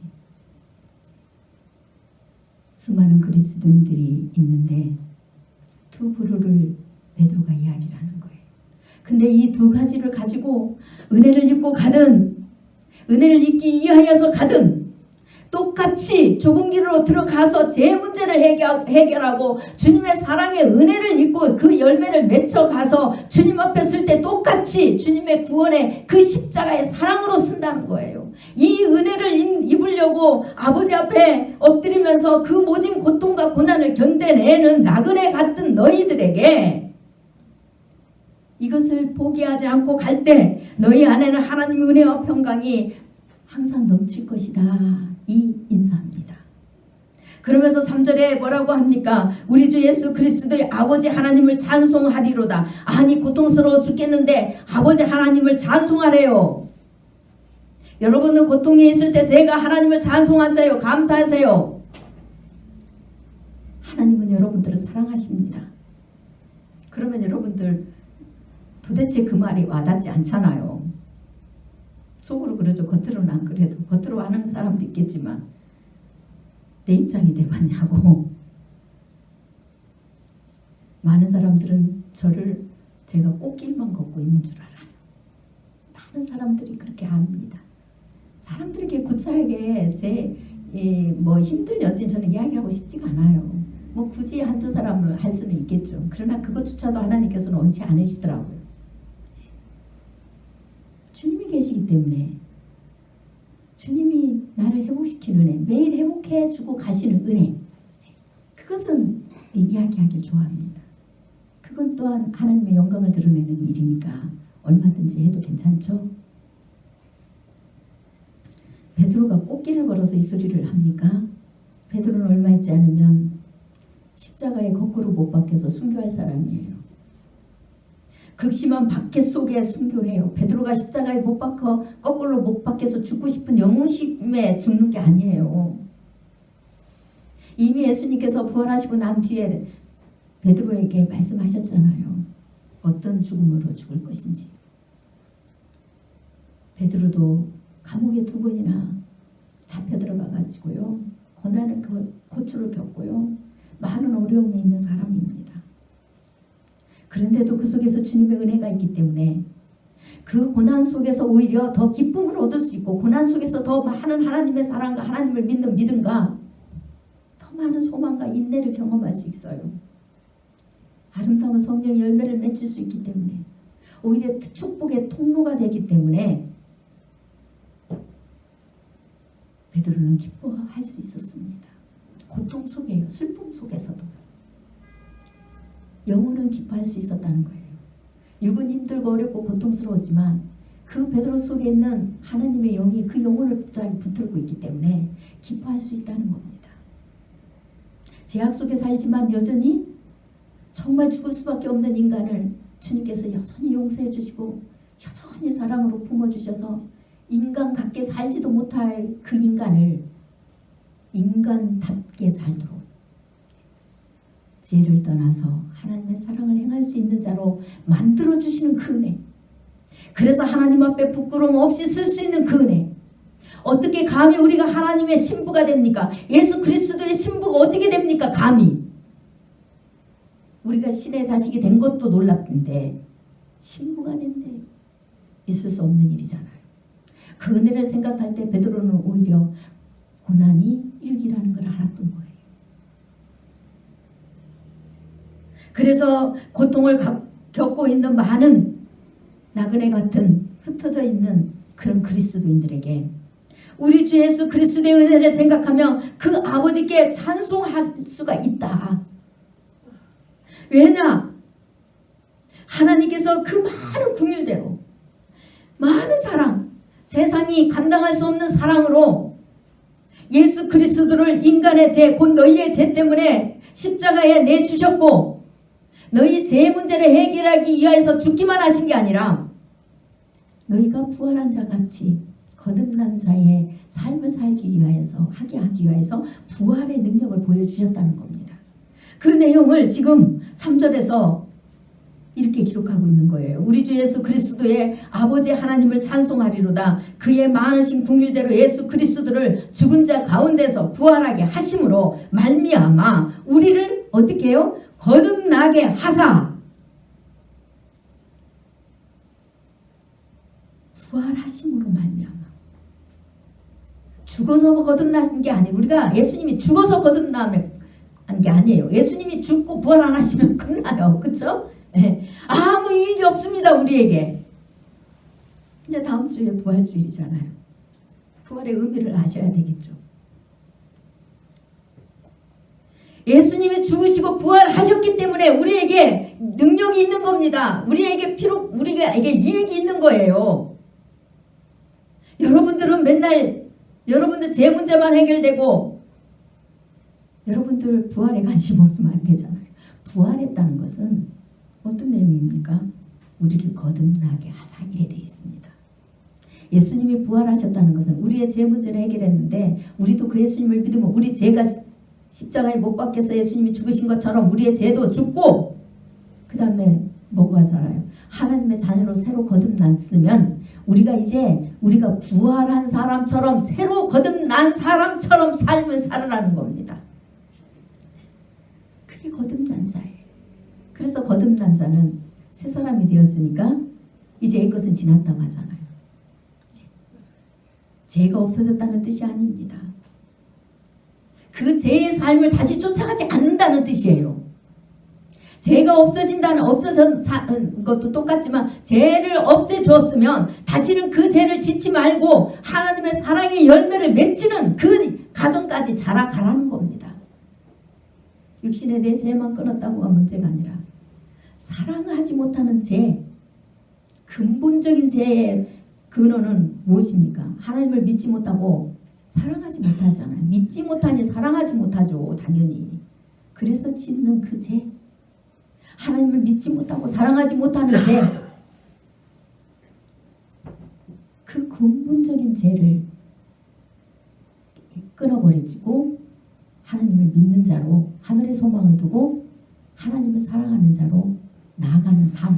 수많은 그리스도인들이 있는데 두 부류를 베드로가 이야기를 하는 거예요. 근데 이 두 가지를 가지고 은혜를 입고 가든 은혜를 입기 위하여서 가든 똑같이 좁은 길로 들어가서 제 문제를 해결하고 주님의 사랑의 은혜를 입고 그 열매를 맺혀가서 주님 앞에 쓸 때 똑같이 주님의 구원의 그 십자가의 사랑으로 쓴다는 거예요. 이 은혜를 입으려고 아버지 앞에 엎드리면서 그 모진 고통과 고난을 견뎌내는 나그네 같은 너희들에게 이것을 포기하지 않고 갈 때 너희 안에는 하나님의 은혜와 평강이 항상 넘칠 것이다. 이 인사합니다. 그러면서 3절에 뭐라고 합니까? 우리 주 예수 그리스도의 아버지 하나님을 찬송하리로다. 아니 고통스러워 죽겠는데 아버지 하나님을 찬송하래요. 여러분은 고통에 있을 때 제가 하나님을 찬송하세요. 감사하세요. 하나님은 여러분들을 사랑하십니다. 그러면 여러분들 도대체 그 말이 와닿지 않잖아요. 속으로 그러죠. 겉으로는 안 그래도. 겉으로 하는 사람도 있겠지만 내 입장이 돼봤냐고. 많은 사람들은 저를 제가 꽃길만 걷고 있는 줄 알아요. 많은 사람들이 그렇게 압니다. 사람들에게 구차하게 제 뭐 힘든 여진 저는 이야기하고 싶지가 않아요. 뭐 굳이 한두 사람을 할 수는 있겠죠. 그러나 그것조차도 하나님께서는 원치 않으시더라고요. 주님이 계시기 때문에, 주님이 나를 회복시키는 은혜, 매일 회복해 주고 가시는 은혜, 그것은 이야기하길 좋아합니다. 그건 또한 하나님의 영광을 드러내는 일이니까 얼마든지 해도 괜찮죠. 베드로가 꽃길을 걸어서 이 소리를 합니까? 베드로는 얼마 있지 않으면 십자가에 거꾸로 못 박혀서 순교할 사람이에요. 극심한 박해 속에 순교해요. 베드로가 십자가에 못 박혀 거꾸로 못 박혀서 죽고 싶은 영웅심에 죽는 게 아니에요. 이미 예수님께서 부활하시고 난 뒤에 베드로에게 말씀하셨잖아요. 어떤 죽음으로 죽을 것인지. 베드로도 감옥에 2번이나 잡혀 들어가가지고요. 고난을 고초를 겪고요. 많은 어려움이 있는 사람입니다. 그런데도 그 속에서 주님의 은혜가 있기 때문에 그 고난 속에서 오히려 더 기쁨을 얻을 수 있고, 고난 속에서 더 많은 하나님의 사랑과 하나님을 믿는 믿음과 더 많은 소망과 인내를 경험할 수 있어요. 아름다운 성령의 열매를 맺을 수 있기 때문에, 오히려 축복의 통로가 되기 때문에 베드로는 기뻐할 수 있었습니다. 고통 속에요. 슬픔 속에서도 영혼은 기뻐할 수 있었다는 거예요. 육은 힘들고 어렵고 고통스러웠지만 그 베드로 속에 있는 하나님의 영이 그 영혼을 붙들고 있기 때문에 기뻐할 수 있다는 겁니다. 제약 속에 살지만 여전히 정말 죽을 수밖에 없는 인간을 주님께서 여전히 용서해 주시고 여전히 사랑으로 품어주셔서 인간 같게 살지도 못할 그 인간을 인간답게 살도록 죄를 떠나서 하나님의 사랑을 행할 수 있는 자로 만들어주시는 그 은혜, 그래서 하나님 앞에 부끄러움 없이 쓸 수 있는 그 은혜, 어떻게 감히 우리가 하나님의 신부가 됩니까? 예수 그리스도의 신부가 어떻게 됩니까? 감히 우리가 신의 자식이 된 것도 놀랍던데 신부가 된대 있을 수 없는 일이잖아요. 그 은혜를 생각할 때 베드로는 오히려 고난이 유익이라는 걸 알았던 거예요. 그래서 고통을 겪고 있는 많은 나그네 같은 흩어져 있는 그런 그리스도인들에게 우리 주 예수 그리스도의 은혜를 생각하며 그 아버지께 찬송할 수가 있다. 왜냐? 하나님께서 그 많은 긍휼대로 많은 사랑, 세상이 감당할 수 없는 사랑으로 예수 그리스도를 인간의 죄, 곧 너희의 죄 때문에 십자가에 내주셨고 너희 죄 문제를 해결하기 위하여서 죽기만 하신 게 아니라 너희가 부활한 자 같이 거듭난 자의 삶을 살기 위하여서 하게 하기 위하여서 부활의 능력을 보여주셨다는 겁니다. 그 내용을 지금 3절에서 이렇게 기록하고 있는 거예요. 우리 주 예수 그리스도의 아버지 하나님을 찬송하리로다. 그의 많으신 긍휼대로 예수 그리스도를 죽은 자 가운데서 부활하게 하심으로 말미암아 우리를 어떻게 해요? 거듭나게 하사. 부활하심으로 말미암아. 죽어서 거듭나신 게 아니에요. 우리가 예수님이 죽어서 거듭나한 게 아니에요. 예수님이 죽고 부활 안 하시면 끝나요. 그렇죠? 네. 아무 이익이 없습니다. 우리에게. 근데 다음 주에 부활주일이잖아요. 부활의 의미를 아셔야 되겠죠. 예수님이 죽으시고 부활하셨기 때문에 우리에게 능력이 있는 겁니다. 우리에게 유익이 있는 거예요. 여러분들은 맨날 여러분들 제 문제만 해결되고 여러분들 부활에 관심 없으면 안 되잖아요. 부활했다는 것은 어떤 내용입니까? 우리를 거듭나게 하사 이래 되어 있습니다. 예수님이 부활하셨다는 것은 우리의 죄 문제를 해결했는데 우리도 그 예수님을 믿으면 우리 죄가 십자가에 못 박혀서 예수님이 죽으신 것처럼 우리의 죄도 죽고 그 다음에 뭐가 자라요? 하나님의 자녀로 새로 거듭났으면 우리가 이제 우리가 부활한 사람처럼 새로 거듭난 사람처럼 삶을 살아라는 겁니다. 그게 거듭난 자예요. 그래서 거듭난 자는 새 사람이 되었으니까 이제 옛것은 지났다고 하잖아요. 죄가 없어졌다는 뜻이 아닙니다. 그 죄의 삶을 다시 쫓아가지 않는다는 뜻이에요. 죄가 없어진 것도 똑같지만 죄를 없애주었으면 다시는 그 죄를 짓지 말고 하나님의 사랑의 열매를 맺히는 그 가정까지 자라가라는 겁니다. 육신에 내 죄만 끊었다고가 문제가 아니라 사랑하지 못하는 죄, 근본적인 죄의 근원은 무엇입니까? 하나님을 믿지 못하고 사랑하지 못하잖아요. 믿지 못하니 사랑하지 못하죠. 당연히. 그래서 짓는 그 죄, 하나님을 믿지 못하고 사랑하지 못하는 죄, 그 근본적인 죄를 끊어버리고 하나님을 믿는 자로, 하늘의 소망을 두고 하나님을 사랑하는 자로 나아가는 삶,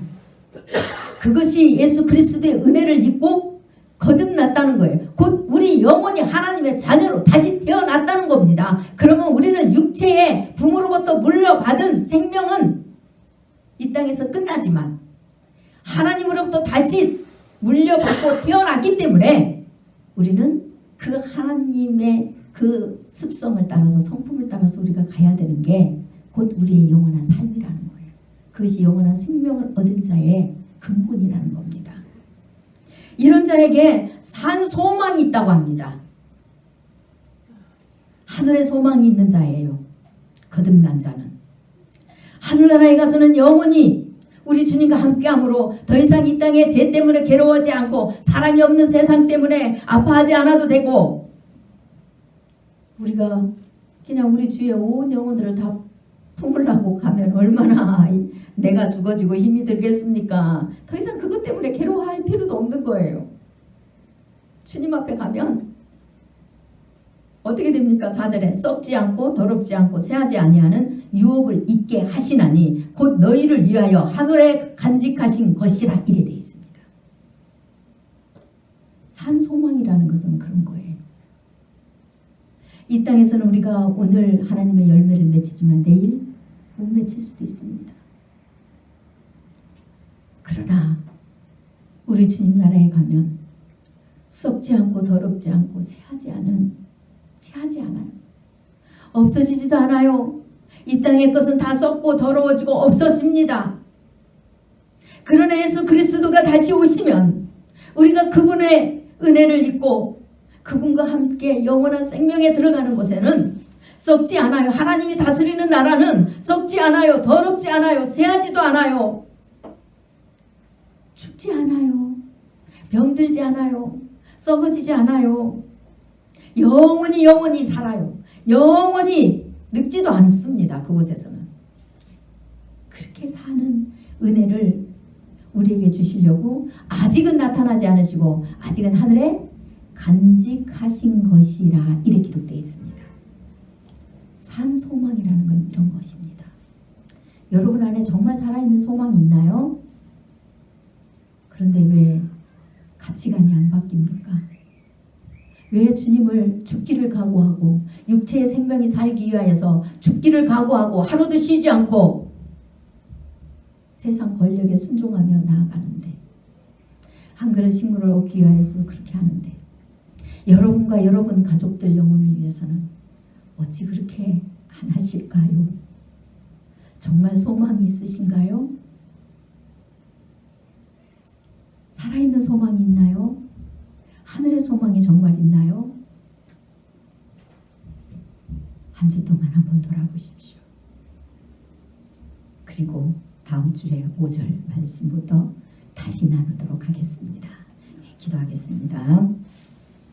그것이 예수 그리스도의 은혜를 입고 거듭났다는 거예요. 곧 우리 영혼이 하나님의 자녀로 다시 태어났다는 겁니다. 그러면 우리는 육체의 부모로부터 물려받은 생명은 이 땅에서 끝나지만 하나님으로부터 다시 물려받고 태어났기 때문에 우리는 그 하나님의 그 습성을 따라서, 성품을 따라서 우리가 가야 되는 게 곧 우리의 영원한 삶이라는 거예요. 그것이 영원한 생명을 얻은 자의 근본이라는 겁니다. 이런 자에게 산 소망이 있다고 합니다. 하늘의 소망이 있는 자예요. 거듭난 자는. 하늘나라에 가서는 영원히 우리 주님과 함께함으로 더 이상 이 땅의 죄 때문에 괴로워하지 않고 사랑이 없는 세상 때문에 아파하지 않아도 되고, 우리가 그냥 우리 주의 온 영혼들을 다 품으려고 가면 얼마나 내가 죽어지고 힘이 들겠습니까? 더 이상 그것 때문에 괴로워할 필요도 없는 거예요. 주님 앞에 가면 어떻게 됩니까? 4절에 썩지 않고 더럽지 않고 새하지 아니하는 유업을 잊게 하시나니 곧 너희를 위하여 하늘에 간직하신 것이라 이래 되어 있습니다. 산 소망이라는 것은 그런 거예요. 이 땅에서는 우리가 오늘 하나님의 열매를 맺히지만 내일 못 맺힐 수도 있습니다. 그러나 우리 주님 나라에 가면 썩지 않고 더럽지 않고 새하지 않아요. 없어지지도 않아요. 이 땅의 것은 다 썩고 더러워지고 없어집니다. 그러나 예수 그리스도가 다시 오시면 우리가 그분의 은혜를 입고 그분과 함께 영원한 생명에 들어가는 곳에는 썩지 않아요. 하나님이 다스리는 나라는 썩지 않아요. 더럽지 않아요. 새하지도 않아요. 죽지 않아요. 병들지 않아요. 썩어지지 않아요. 영원히 살아요. 영원히 늙지도 않습니다. 그곳에서는. 그렇게 사는 은혜를 우리에게 주시려고 아직은 나타나지 않으시고 아직은 하늘에 간직하신 것이라 이렇게 기록되어 있습니다. 산 소망이라는 건 이런 것입니다. 여러분 안에 정말 살아있는 소망이 있나요? 그런데 왜 가치관이 안 바뀝니까? 왜 주님을 죽기를 각오하고 육체의 생명이 살기 위하여서 죽기를 각오하고 하루도 쉬지 않고 세상 권력에 순종하며 나아가는데, 한 그릇 식물을 얻기 위하여서 그렇게 하는데, 여러분과 여러분 가족들 영혼을 위해서는 어찌 그렇게 안 하실까요? 정말 소망이 있으신가요? 살아있는 소망이 있나요? 하늘의 소망이 정말 있나요? 한 주 동안 한번 돌아보십시오. 그리고 다음 주에 5절 말씀부터 다시 나누도록 하겠습니다. 기도하겠습니다.